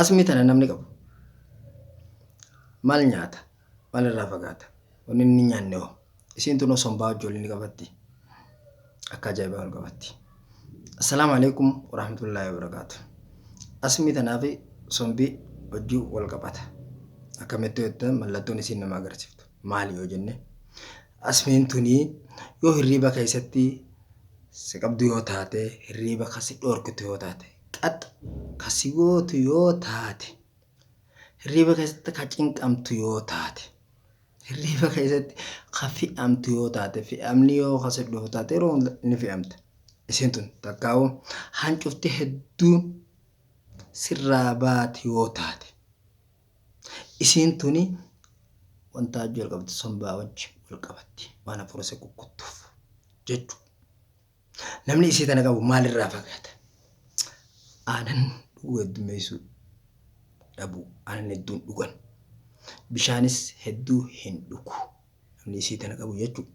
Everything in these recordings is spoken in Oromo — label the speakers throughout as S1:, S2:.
S1: Asmii tana namni qabu maal nyaata? Maal irraa fagaata? Wanni inni nyaanne hoo? Isiin tun osoo hin bahu ijoollee ni qabatti. Akka ajaa'ibaa wal qabatti. Assalaamu alaikum warahmatullahi wabarakatuh. Asmii tanaa fi sombii hojii wal qabata. Akkamitti yoo ta'an mallattoon isiin nama agarsiiftu maali yoo jenne asmiin tunii yoo hirriiba keessatti si qabdu yoo taate hirriiba kasi dhorkitu yoo taate qax kasi gootu yoo taate hirriiba keessatti ka cinqamtu yoo taate hirriiba keessatti ka fi'amtu yoo taate fi'amni yoo kasi dhufu taate yeroo ni fi'amta. Isiin tun takkaa'u hancufti hedduun sirraa baati yoo taate isiin tuni wanta ajju wal qabatti sombaa wajji wal qabatti waan hafuura isa kukkuttuuf jechuudha. Namni isii tana qabu maalirraa fagaata? Aanan dhuguu heddummeessuu dhabuu aanan hedduun dhugan bishaanis hedduu hin dhugu namni isii tana qabu jechuudha.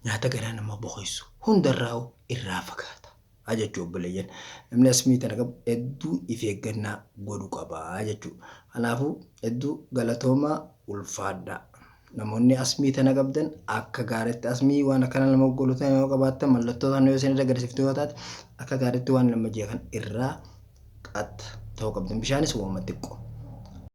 S1: Nyaata garaa nama boqoisu hundarraa irraa fagaata ajajuu obboleeyyan namni asmii tana qabu hedduu if eeggannaa godhu qaba jechuudha. Kanaafuu hedduu galatoomaa ulfaadhaa. Namoonni asmii tana qabdan akka gaariitti asmii waan akkana nama golota yoo qabaattan mallattoo sana yoo isin agarsiiftu yoo taate akka gaariitti waan nama jeekan irraa qatta ta'uu qabdan. Bishaanis waamuma xiqqoo.